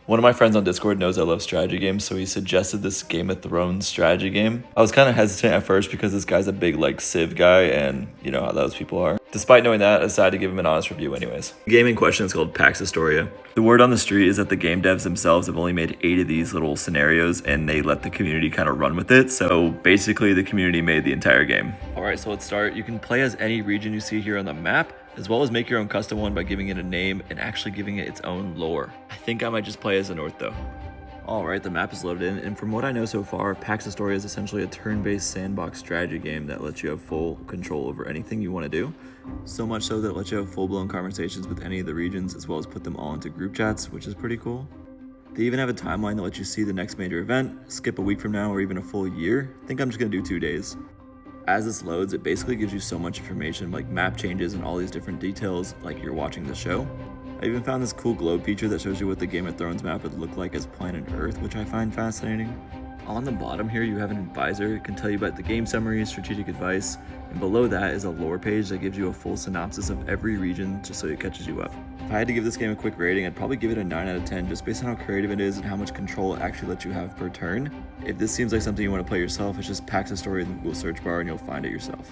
One of my friends on Discord knows I love strategy games, so he suggested this Game of Thrones strategy game. I was kind of hesitant at first because this guy's a big like Civ guy, and you know how those people are. Despite knowing that, I decided to give him an honest review anyways. The game in question is called Pax Astoria. The word on the street is that the game devs themselves have only made 8 of these little scenarios and they let the community kind of run with it. So basically the community made the entire game. Alright, so let's start. You can play as any region you see here on the map, as well as make your own custom one by giving it a name and actually giving it its own lore. I think I might just play as the North though. Alright, the map is loaded in, and from what I know so far, Pax Astoria is essentially a turn-based sandbox strategy game that lets you have full control over anything you want to do. So much so that it lets you have full-blown conversations with any of the regions, as well as put them all into group chats, which is pretty cool. They even have a timeline that lets you see the next major event, skip a week from now, or even a full year. I think I'm just gonna do 2 days. As this loads, it basically gives you so much information like map changes and all these different details like you're watching the show. I even found this cool globe feature that shows you what the Game of Thrones map would look like as planet Earth, which I find fascinating. On the bottom here, you have an advisor. It can tell you about the game summary, strategic advice, and below that is a lore page that gives you a full synopsis of every region just so it catches you up. If I had to give this game a quick rating, I'd probably give it a 9 out of 10 just based on how creative it is and how much control it actually lets you have per turn. If this seems like something you want to play yourself, it's just Pax Astoria in the Google search bar and you'll find it yourself.